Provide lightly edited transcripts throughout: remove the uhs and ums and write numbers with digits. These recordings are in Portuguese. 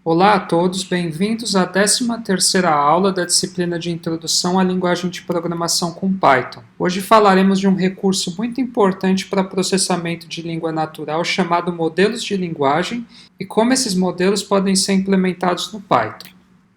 Olá a todos, bem-vindos à 13ª aula da disciplina de Introdução à Linguagem de Programação com Python. Hoje falaremos de um recurso muito importante para processamento de língua natural chamado modelos de linguagem e como esses modelos podem ser implementados no Python.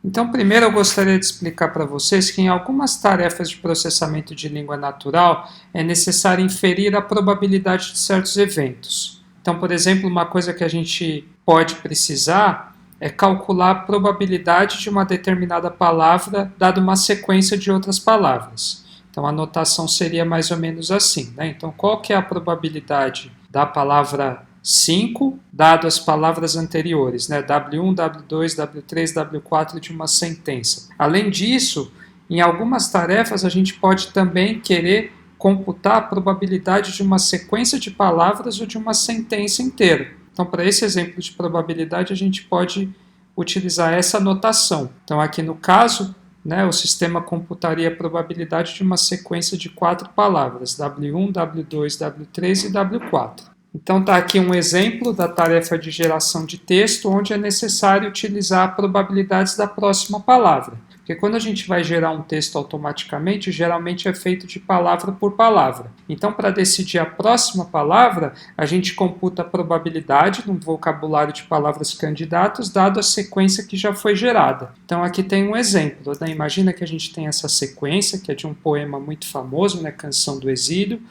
Então, primeiro eu gostaria de explicar para vocês que em algumas tarefas de processamento de língua natural é necessário inferir a probabilidade de certos eventos. Então, por exemplo, uma coisa que a gente pode precisar é calcular a probabilidade de uma determinada palavra dada uma sequência de outras palavras. Então, a notação seria mais ou menos assim, né? Então, qual que é a probabilidade da palavra 5, dado as palavras anteriores, né? W1, W2, W3, W4 de uma sentença. Além disso, em algumas tarefas a gente pode também querer computar a probabilidade de uma sequência de palavras ou de uma sentença inteira. Então, para esse exemplo de probabilidade, a gente pode utilizar essa notação. Então, aqui no caso, o sistema computaria a probabilidade de uma sequência de 4 palavras, W1, W2, W3 e W4. Então está aqui um exemplo da tarefa de geração de texto, onde é necessário utilizar probabilidades da próxima palavra. Porque quando a gente vai gerar um texto automaticamente, geralmente é feito de palavra por palavra. Então, para decidir a próxima palavra, a gente computa a probabilidade no vocabulário de palavras candidatos, dado a sequência que já foi gerada. Então, aqui tem um exemplo, né? Imagina que a gente tem essa sequência, que é de um poema muito famoso, né? Canção do Exílio.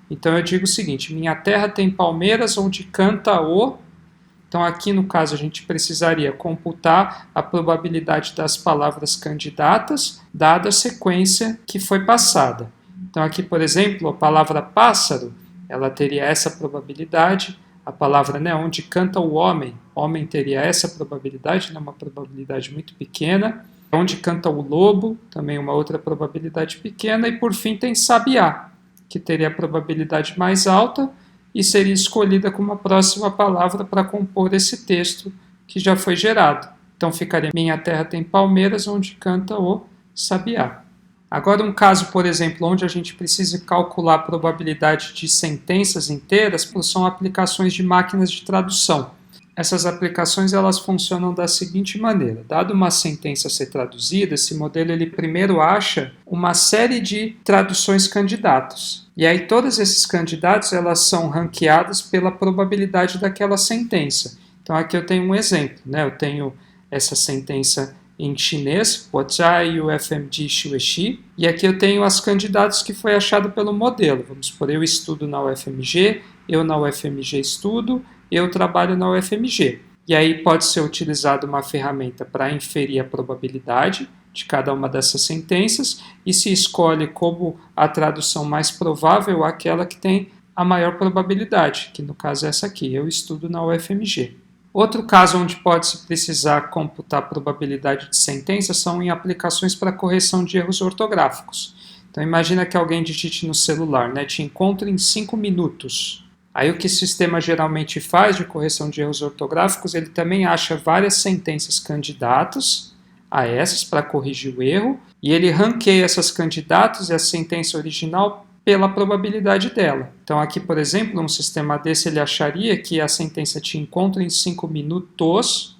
Então, eu digo o seguinte: minha terra tem palmeiras onde canta o... Então, aqui no caso, a gente precisaria computar a probabilidade das palavras candidatas, dada a sequência que foi passada. Então, aqui, por exemplo, a palavra pássaro, ela teria essa probabilidade. A palavra onde canta o homem teria essa probabilidade, uma probabilidade muito pequena. Onde canta o lobo, também uma outra probabilidade pequena. E, por fim, tem sabiá, que teria a probabilidade mais alta, e seria escolhida como a próxima palavra para compor esse texto que já foi gerado. Então ficaria: minha terra tem palmeiras onde canta o sabiá. Agora um caso, por exemplo, onde a gente precisa calcular a probabilidade de sentenças inteiras, são aplicações de máquinas de tradução. Essas aplicações elas funcionam da seguinte maneira: dado uma sentença ser traduzida, esse modelo ele primeiro acha uma série de traduções candidatos. E aí todos esses candidatos elas são ranqueadas pela probabilidade daquela sentença. Então aqui eu tenho um exemplo, eu tenho essa sentença em chinês, 我在 UFMG 学习, e aqui eu tenho as candidatos que foi achado pelo modelo. Vamos supor, eu estudo na UFMG, eu na UFMG estudo, eu trabalho na UFMG. E aí pode ser utilizada uma ferramenta para inferir a probabilidade de cada uma dessas sentenças e se escolhe como a tradução mais provável aquela que tem a maior probabilidade, que no caso é essa aqui: eu estudo na UFMG. Outro caso onde pode-se precisar computar a probabilidade de sentença são em aplicações para correção de erros ortográficos. Então imagina que alguém digite no celular, te encontro em 5 minutos. Aí o que o sistema geralmente faz de correção de erros ortográficos, ele também acha várias sentenças candidatas a essas para corrigir o erro, e ele ranqueia essas candidatas e a sentença original pela probabilidade dela. Então aqui, por exemplo, um sistema desse ele acharia que a sentença te encontra em 5 minutos,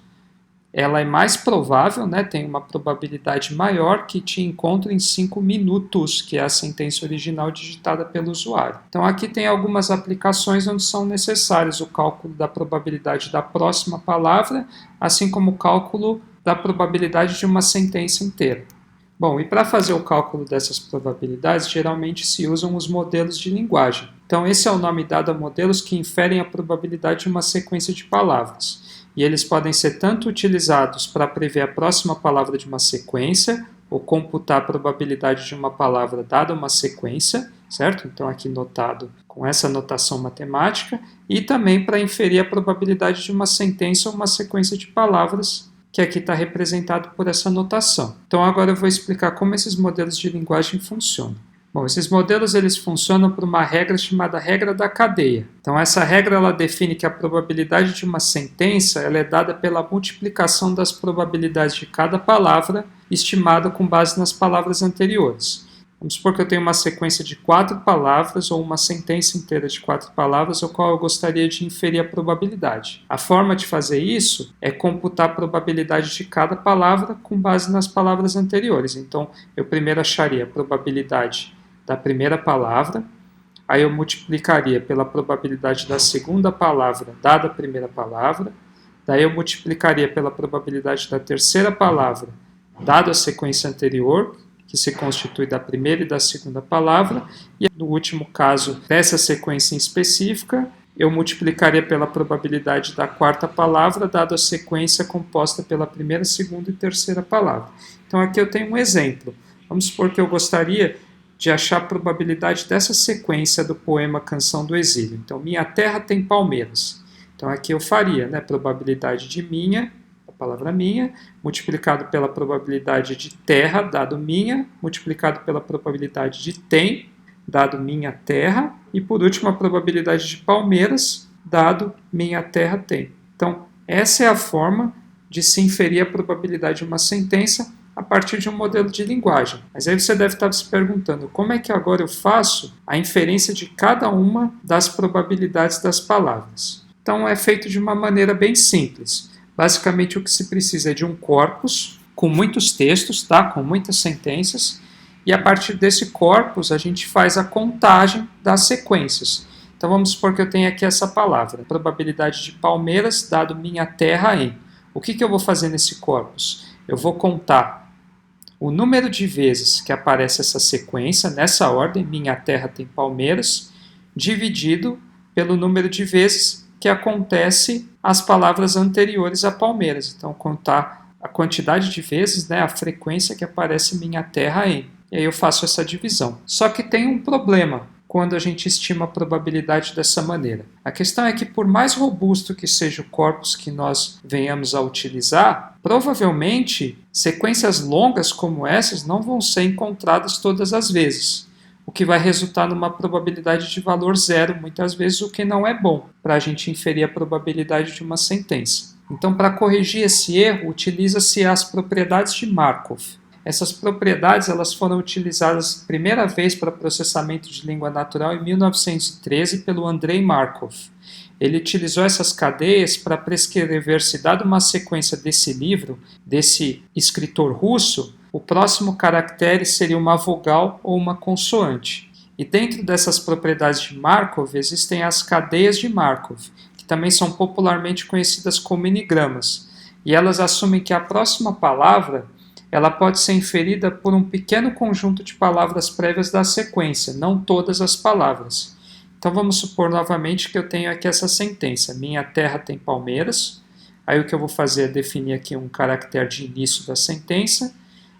ela é mais provável, tem uma probabilidade maior que te encontra em 5 minutos, que é a sentença original digitada pelo usuário. Então aqui tem algumas aplicações onde são necessários o cálculo da probabilidade da próxima palavra, assim como o cálculo da probabilidade de uma sentença inteira. Bom, e para fazer o cálculo dessas probabilidades, geralmente se usam os modelos de linguagem. Então esse é o nome dado a modelos que inferem a probabilidade de uma sequência de palavras. E eles podem ser tanto utilizados para prever a próxima palavra de uma sequência, ou computar a probabilidade de uma palavra dada uma sequência, certo? Então aqui notado com essa notação matemática, e também para inferir a probabilidade de uma sentença ou uma sequência de palavras, que aqui está representado por essa notação. Então agora eu vou explicar como esses modelos de linguagem funcionam. Bom, esses modelos eles funcionam por uma regra chamada regra da cadeia. Então essa regra ela define que a probabilidade de uma sentença ela é dada pela multiplicação das probabilidades de cada palavra estimada com base nas palavras anteriores. Vamos supor que eu tenho uma sequência de 4 palavras ou uma sentença inteira de 4 palavras, ao qual eu gostaria de inferir a probabilidade. A forma de fazer isso é computar a probabilidade de cada palavra com base nas palavras anteriores. Então, eu primeiro acharia a probabilidade da primeira palavra, aí eu multiplicaria pela probabilidade da segunda palavra dada a primeira palavra, daí eu multiplicaria pela probabilidade da terceira palavra dada a sequência anterior, que se constitui da primeira e da segunda palavra, e no último caso dessa sequência em específica, eu multiplicaria pela probabilidade da quarta palavra, dada a sequência composta pela primeira, segunda e terceira palavra. Então aqui eu tenho um exemplo. Vamos supor que eu gostaria de achar a probabilidade dessa sequência do poema Canção do Exílio. Então, minha terra tem palmeiras. Então aqui eu faria, probabilidade de minha, palavra minha, multiplicado pela probabilidade de terra, dado minha, multiplicado pela probabilidade de tem, dado minha terra, e por último a probabilidade de palmeiras, dado minha terra tem. Então, essa é a forma de se inferir a probabilidade de uma sentença a partir de um modelo de linguagem. Mas aí você deve estar se perguntando, como é que agora eu faço a inferência de cada uma das probabilidades das palavras? Então, é feito de uma maneira bem simples. Basicamente, o que se precisa é de um corpus com muitos textos, com muitas sentenças, e a partir desse corpus a gente faz a contagem das sequências. Então vamos supor que eu tenho aqui essa palavra, probabilidade de palmeiras dado minha terra em. O que eu vou fazer nesse corpus? Eu vou contar o número de vezes que aparece essa sequência, nessa ordem, minha terra tem palmeiras, dividido pelo número de vezes que acontece as palavras anteriores a palmeiras. Então, contar a quantidade de vezes, a frequência que aparece minha terra em. E aí eu faço essa divisão. Só que tem um problema quando a gente estima a probabilidade dessa maneira. A questão é que, por mais robusto que seja o corpus que nós venhamos a utilizar, provavelmente sequências longas como essas não vão ser encontradas todas as vezes, o que vai resultar numa probabilidade de valor zero, muitas vezes, o que não é bom para a gente inferir a probabilidade de uma sentença. Então, para corrigir esse erro, utiliza-se as propriedades de Markov. Essas propriedades elas foram utilizadas primeira vez para processamento de língua natural em 1913 pelo Andrei Markov. Ele utilizou essas cadeias para prescrever se, dada uma sequência desse livro, desse escritor russo, o próximo caractere seria uma vogal ou uma consoante. E dentro dessas propriedades de Markov existem as cadeias de Markov, que também são popularmente conhecidas como enigramas. E elas assumem que a próxima palavra ela pode ser inferida por um pequeno conjunto de palavras prévias da sequência, não todas as palavras. Então vamos supor novamente que eu tenho aqui essa sentença, minha terra tem palmeiras, aí o que eu vou fazer é definir aqui um caractere de início da sentença,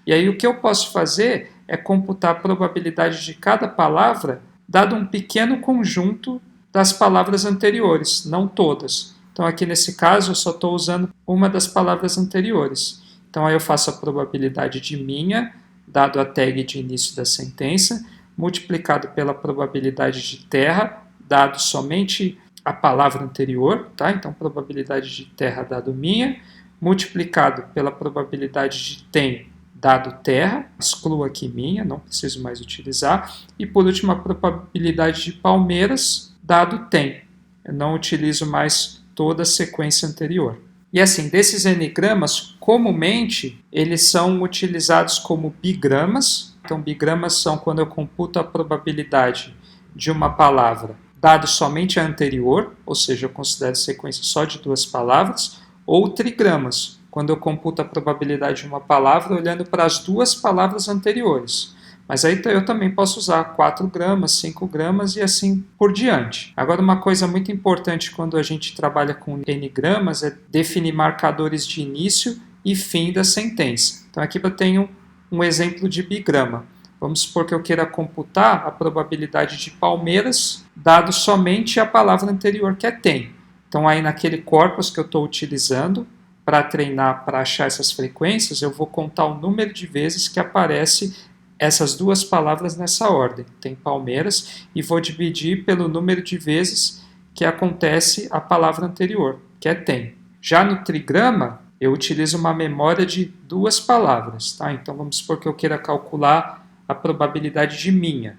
e aí o que eu posso fazer é computar a probabilidade de cada palavra, dado um pequeno conjunto das palavras anteriores, não todas. Então aqui nesse caso eu só estou usando uma das palavras anteriores. Então aí eu faço a probabilidade de minha, dado a tag de início da sentença, multiplicado pela probabilidade de terra, dado somente a palavra anterior, Então probabilidade de terra dado minha, multiplicado pela probabilidade de tem, dado terra, excluo aqui minha, não preciso mais utilizar, e por último a probabilidade de palmeiras, dado tem. Eu não utilizo mais toda a sequência anterior. E assim, desses enigramas, comumente, eles são utilizados como bigramas. Então, bigramas são quando eu computo a probabilidade de uma palavra, dado somente a anterior, ou seja, eu considero sequência só de 2 palavras, ou trigramas, quando eu computo a probabilidade de uma palavra olhando para as 2 palavras anteriores. Mas aí eu também posso usar 4 gramas, 5 gramas e assim por diante. Agora, uma coisa muito importante quando a gente trabalha com enigramas é definir marcadores de início e fim da sentença. Então aqui eu tenho um exemplo de bigrama. Vamos supor que eu queira computar a probabilidade de palmeiras, dado somente a palavra anterior que é tem. Então aí naquele corpus que eu estou utilizando para treinar, para achar essas frequências, eu vou contar o número de vezes que aparece essas 2 palavras nessa ordem, tem palmeiras, e vou dividir pelo número de vezes que acontece a palavra anterior, que é tem. Já no trigrama, eu utilizo uma memória de 2 palavras. Então vamos supor que eu queira calcular a probabilidade de minha.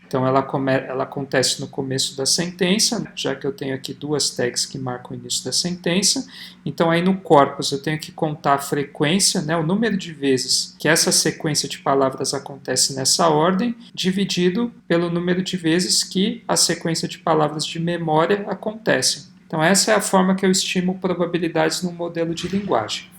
Então ela acontece no começo da sentença, já que eu tenho aqui duas tags que marcam o início da sentença. Então aí no corpus eu tenho que contar a frequência, né, o número de vezes que essa sequência de palavras acontece nessa ordem, dividido pelo número de vezes que a sequência de palavras de memória acontece. Então essa é a forma que eu estimo probabilidades no modelo de linguagem.